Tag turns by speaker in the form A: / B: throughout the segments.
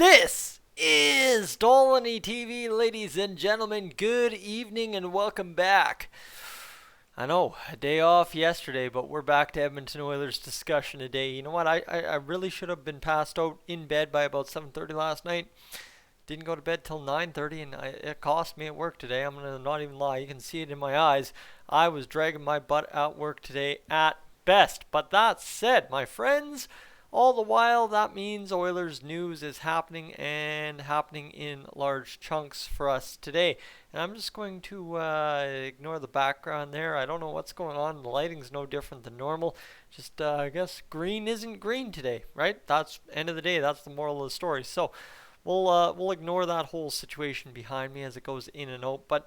A: This is Dolany TV, ladies and gentlemen. Good evening and welcome back. I know, a day off yesterday, but we're back to Edmonton Oilers discussion today. You know what? I really should have been passed out in bed by about 7:30 last night. Didn't go to bed till 9:30, and it cost me at work today. I'm gonna not even lie. You can see it in my eyes. I was dragging my butt at work today at best. But that said, my friends, all the while, that means Oilers news is happening and happening in large chunks for us today. And I'm just going to ignore the background there. I don't know what's going on. The lighting's no different than normal. Just, I guess green isn't green today, right? That's end of the day. That's the moral of the story. So we'll ignore that whole situation behind me as it goes in and out. But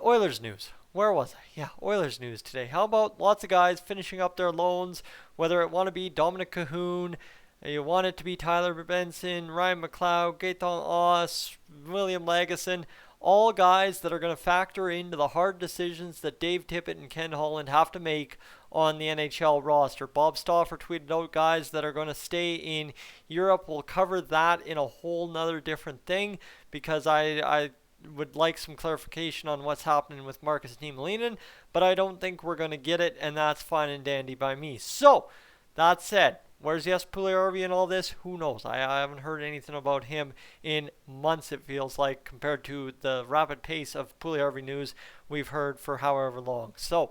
A: Oilers news. Where was I? Yeah, Oilers news today. How about lots of guys finishing up their loans, whether it want to be Dominic Cahoon, you want it to be Tyler Benson, Ryan McLeod, Gaetan Oss, William Lagesson, all guys that are going to factor into the hard decisions that Dave Tippett and Ken Holland have to make on the NHL roster. Bob Stauffer tweeted out guys that are going to stay in Europe. We'll cover that in a whole nother different thing because I would like some clarification on what's happening with Marcus Niemelainen, but I don't think we're going to get it, and that's fine and dandy by me. So, that said, where's Jes Puljujarvi in all this? Who knows? I haven't heard anything about him in months, it feels like, compared to the rapid pace of Puljujarvi news we've heard for however long. So,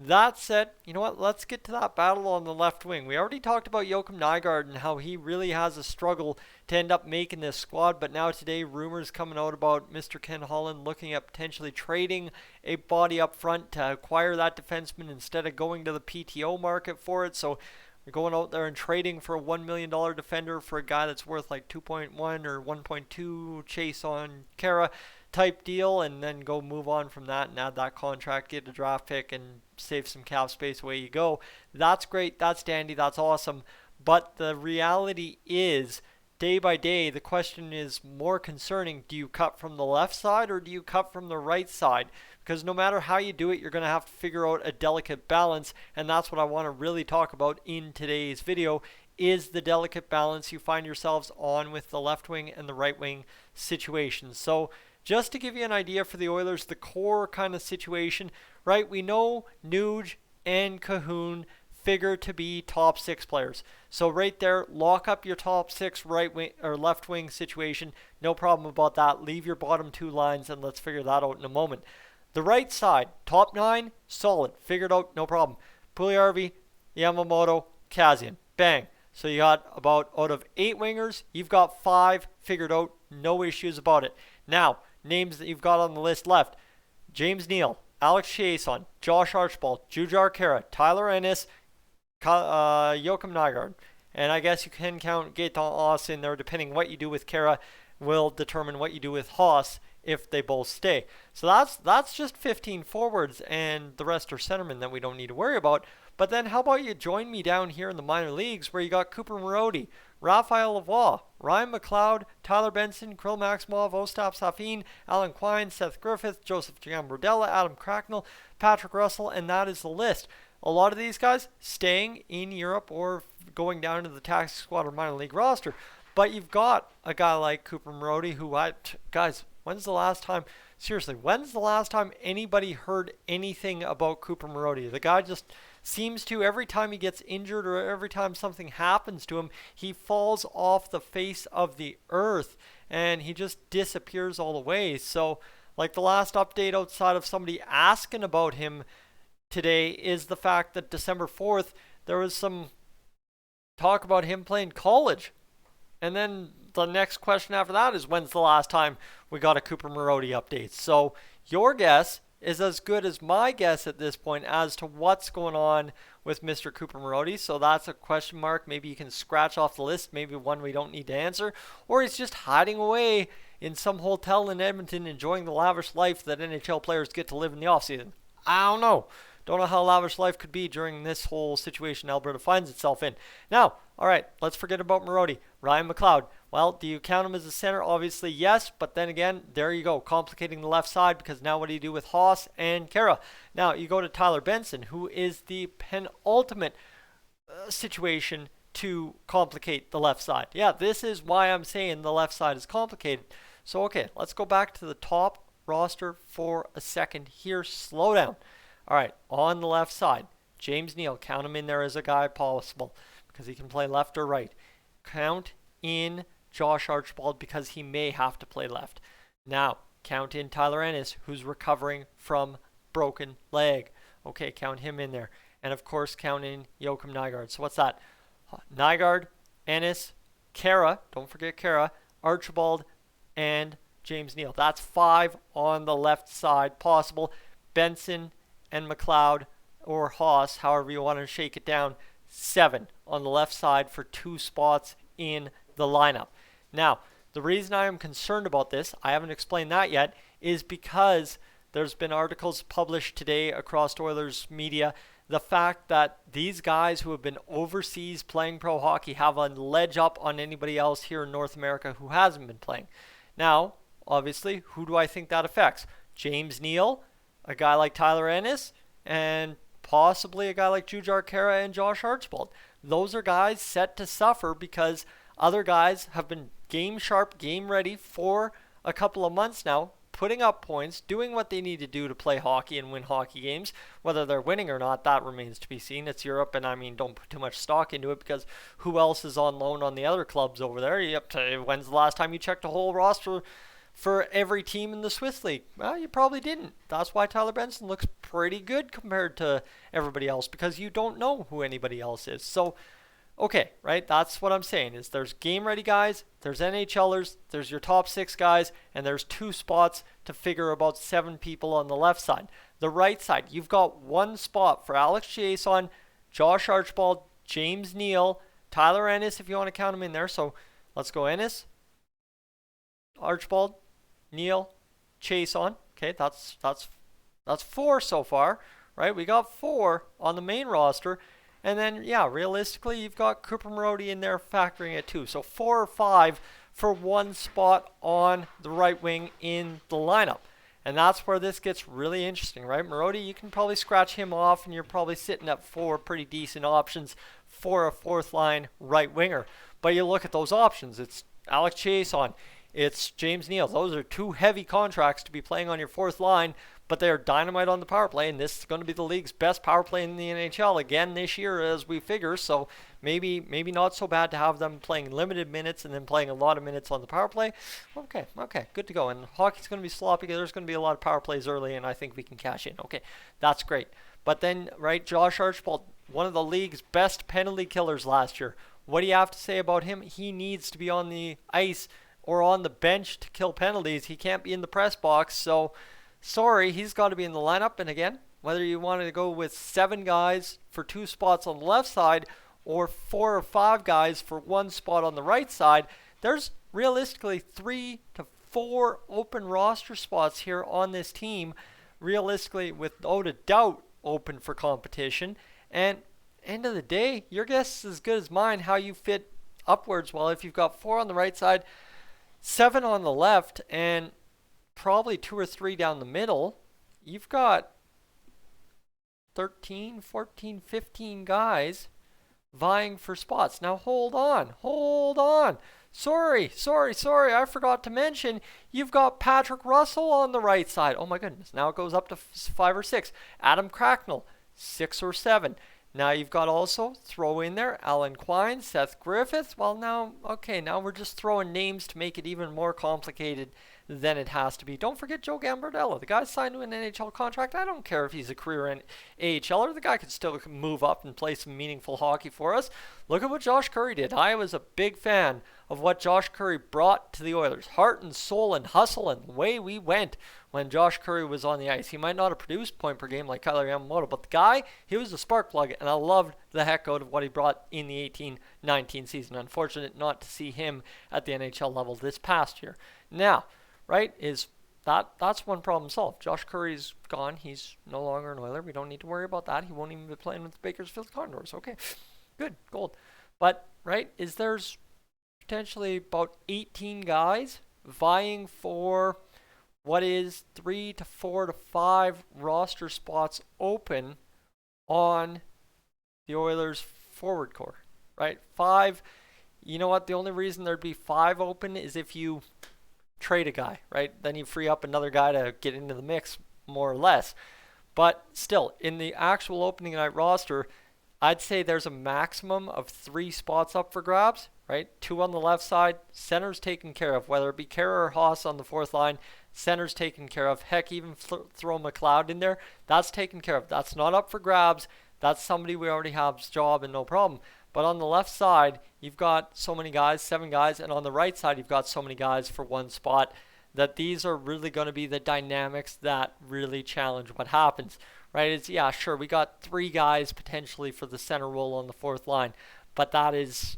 A: that said, you know what? Let's get to that battle on the left wing. We already talked about Joakim Nygard and how he really has a struggle to end up making this squad. But now today, rumors coming out about Mr. Ken Holland looking at potentially trading a body up front to acquire that defenseman instead of going to the PTO market for it. So we're going out there and trading for a $1 million defender for a guy that's worth like 2.1 or 1.2 chase on Kara type deal, and then go move on from that and add that contract, get a draft pick, and save some cap space. Away you go. That's great. That's dandy. That's awesome. But the reality is, day by day, the question is more concerning. Do you cut from the left side or do you cut from the right side? Because no matter how you do it, you're going to have to figure out a delicate balance, and that's what I want to really talk about in today's video, is the delicate balance you find yourselves on with the left wing and the right wing situation. So just to give you an idea for the Oilers, the core kind of situation, right? We know Nuge and Cahoon figure to be top six players. So right there, lock up your top six right wing or left wing situation. No problem about that. Leave your bottom two lines and let's figure that out in a moment. The right side, top nine, solid. Figured out, no problem. Puljujarvi, Yamamoto, Kassian. Bang. So you got about, out of 8 wingers, you've got 5 figured out. No issues about it. Now, names that you've got on the list left: James Neal, Alex Chiasson, Josh Archibald, Jujhar Khaira, Tyler Ennis, Joakim Nygard. And I guess you can count Gaetan Oss in there, depending what you do with Khaira will determine what you do with Haas if they both stay. So that's just 15 forwards, and the rest are centermen that we don't need to worry about. But then how about you join me down here in the minor leagues where you got Cooper Marody, Raphael Lavoie, Ryan McLeod, Tyler Benson, Kirill Maximov, Ostap Safin, Alan Quine, Seth Griffith, Joseph Giambrodella, Adam Cracknell, Patrick Russell, and that is the list. A lot of these guys staying in Europe or going down to the taxi squad or minor league roster. But you've got a guy like Cooper Marody who, guys, when's the last time anybody heard anything about Cooper Marody? The guy just seems to, every time he gets injured or every time something happens to him, he falls off the face of the earth and he just disappears all the way. So, like, the last update outside of somebody asking about him today is the fact that December 4th, there was some talk about him playing college. And then the next question after that is, when's the last time we got a Cooper Marody update? So your guess is as good as my guess at this point as to what's going on with Mr. Cooper Marody. So that's a question mark. Maybe you can scratch off the list, maybe one we don't need to answer. Or he's just hiding away in some hotel in Edmonton enjoying the lavish life that NHL players get to live in the offseason. I don't know. Don't know how lavish life could be during this whole situation Alberta finds itself in. Now, all right, let's forget about Marody. Ryan McLeod. Well, do you count him as a center? Obviously, yes. But then again, there you go, complicating the left side, because now what do you do with Haas and Khaira? Now, you go to Tyler Benson, who is the penultimate situation to complicate the left side. Yeah, this is why I'm saying the left side is complicated. So, okay, let's go back to the top roster for a second here. Slow down. All right, on the left side, James Neal, count him in there as a guy possible because he can play left or right. Count in Josh Archibald because he may have to play left. Now, count in Tyler Ennis, who's recovering from broken leg. Okay, count him in there. And of course, count in Joakim Nygard. So what's that? Nygard, Ennis, Kara, don't forget Kara, Archibald, and James Neal. That's 5 on the left side possible. Benson and McLeod or Haas, however you want to shake it down, 7 on the left side for 2 spots in the lineup. Now, the reason I am concerned about this, I haven't explained that yet, is because there's been articles published today across Oilers media. The fact that these guys who have been overseas playing pro hockey have a ledge up on anybody else here in North America who hasn't been playing. Now, obviously, who do I think that affects? James Neal, a guy like Tyler Ennis, and possibly a guy like Jujhar Khaira and Josh Archibald. Those are guys set to suffer because other guys have been game sharp, game ready for a couple of months now, putting up points, doing what they need to do to play hockey and win hockey games. Whether they're winning or not, that remains to be seen. It's Europe, and I mean, don't put too much stock into it because who else is on loan on the other clubs over there? When's the last time you checked a whole roster for every team in the Swiss League? Well, you probably didn't. That's why Tyler Benson looks pretty good compared to everybody else because you don't know who anybody else is. So, okay, right? That's what I'm saying is there's game-ready guys, there's NHLers, there's your top 6 guys, and there's 2 spots to figure about 7 people on the left side. The right side, you've got 1 spot for Alex Chiasson, Josh Archibald, James Neal, Tyler Ennis if you want to count him in there. So let's go Ennis, Archibald, Neal, Chiasson. Okay, that's 4 so far, right? We got 4 on the main roster. And then, yeah, realistically, you've got Cooper Marody in there factoring it too. So 4 or 5 for 1 spot on the right wing in the lineup. And that's where this gets really interesting, right? Marody, you can probably scratch him off, and you're probably sitting at 4 pretty decent options for a 4th line right winger. But you look at those options. It's Alex Chiasson. It's James Neal. Those are 2 heavy contracts to be playing on your 4th line, but they're dynamite on the power play, and this is going to be the league's best power play in the NHL again this year as we figure. So maybe not so bad to have them playing limited minutes and then playing a lot of minutes on the power play. Okay, good to go. And hockey's going to be sloppy. There's going to be a lot of power plays early, and I think we can cash in. Okay, that's great. But then, right, Josh Archibald, one of the league's best penalty killers last year. What do you have to say about him? He needs to be on the ice or on the bench to kill penalties. He can't be in the press box, so sorry, he's got to be in the lineup. And again, whether you wanted to go with 7 guys for 2 spots on the left side or 4 or 5 guys for 1 spot on the right side, there's realistically 3 to 4 open roster spots here on this team, realistically without a doubt open for competition. And end of the day, your guess is as good as mine how you fit upwards. Well, if you've got 4 on the right side, 7 on the left, and probably 2 or 3 down the middle, you've got 13, 14, 15 guys vying for spots. Now hold on. Sorry, I forgot to mention you've got Patrick Russell on the right side. Oh my goodness, now it goes up to 5 or 6. Adam Cracknell, 6 or 7. Now you've got also, throw in there, Alan Quine, Seth Griffith. Well, now we're just throwing names to make it even more complicated than it has to be. Don't forget Joe Gambardella. The guy signed to an NHL contract. I don't care if he's a career AHLer. The guy could still move up and play some meaningful hockey for us. Look at what Josh Curry did. I was a big fan of what Josh Curry brought to the Oilers. Heart and soul and hustle, and the way we went when Josh Curry was on the ice. He might not have produced point per game like Kailer Yamamoto, but the guy, he was a spark plug, and I loved the heck out of what he brought in the 18-19 season. Unfortunate not to see him at the NHL level this past year. Now, right, that's one problem solved. Josh Curry's gone. He's no longer an Oiler. We don't need to worry about that. He won't even be playing with the Bakersfield Condors. Okay, good, gold. But, right, there's potentially about 18 guys vying for what is 3 to 4 to 5 roster spots open on the Oilers forward core. right? 5, you know what? The only reason there'd be 5 open is if you trade a guy, right? Then you free up another guy to get into the mix, more or less. But still, in the actual opening night roster, I'd say there's a maximum of 3 spots up for grabs, right? 2 on the left side, center's taken care of, whether it be Kara or Haas on the 4th line, center's taken care of. Heck, even throw McLeod in there, that's taken care of. That's not up for grabs. That's somebody we already have's job and no problem. But on the left side, you've got so many guys, 7 guys, and on the right side, you've got so many guys for 1 spot, that these are really going to be the dynamics that really challenge what happens, right? It's, yeah, sure, we got 3 guys potentially for the center role on the 4th line, but that is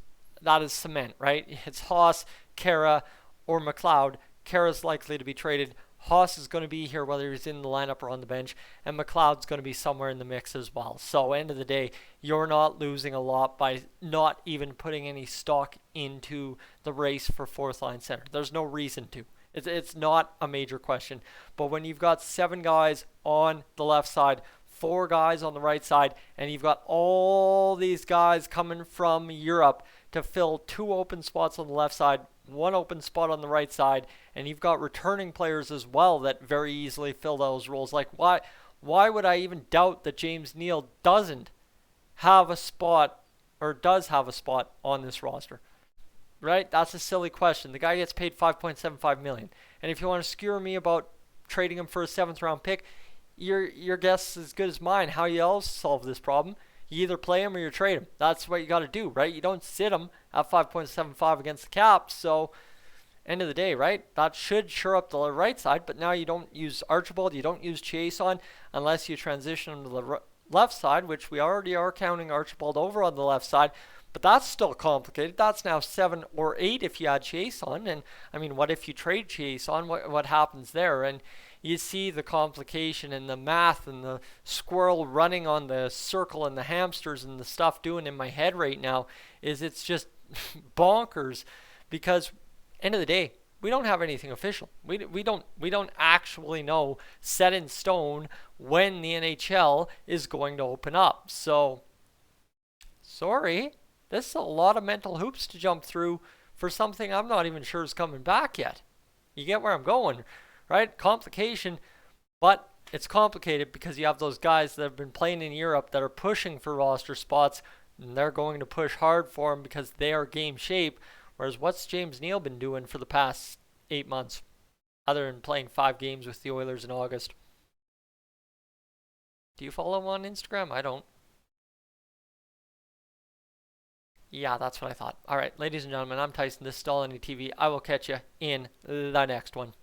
A: cement, right? It's Haas, Kara, or McLeod. Kara's likely to be traded. Haas is going to be here whether he's in the lineup or on the bench, and McLeod's going to be somewhere in the mix as well. So end of the day, you're not losing a lot by not even putting any stock into the race for 4th line center. There's no reason to. It's not a major question. But when you've got 7 guys on the left side, 4 guys on the right side, and you've got all these guys coming from Europe to fill 2 open spots on the left side, 1 open spot on the right side, and you've got returning players as well that very easily fill those roles. Like, why would I even doubt that James Neal doesn't have a spot or does have a spot on this roster? Right? That's a silly question. The guy gets paid $5.75 million. And if you want to skewer me about trading him for a 7th round pick, your guess is as good as mine. How you else solve this problem? You either play him or you trade him. That's what you got to do, right? You don't sit him at 5.75 against the cap. So, end of the day, right? That should shore up the right side. But now you don't use Archibald. You don't use Chiasson unless you transition him to the left side, which we already are counting Archibald over on the left side. But that's still complicated. That's now 7 or 8 if you add Chiasson. And, I mean, what if you trade Chiasson? What happens there? And you see the complication and the math and the squirrel running on the circle and the hamsters and the stuff doing in my head right now is it's just bonkers because, end of the day, we don't have anything official. We don't actually know set in stone when the NHL is going to open up. So, sorry. This is a lot of mental hoops to jump through for something I'm not even sure is coming back yet. You get where I'm going, right? Complication, but it's complicated because you have those guys that have been playing in Europe that are pushing for roster spots, and they're going to push hard for them because they are game shape. Whereas what's James Neal been doing for the past 8 months, other than playing 5 games with the Oilers in August? Do you follow him on Instagram? I don't. Yeah, that's what I thought. All right, ladies and gentlemen, I'm Tyson. This is Stolany TV. I will catch you in the next one.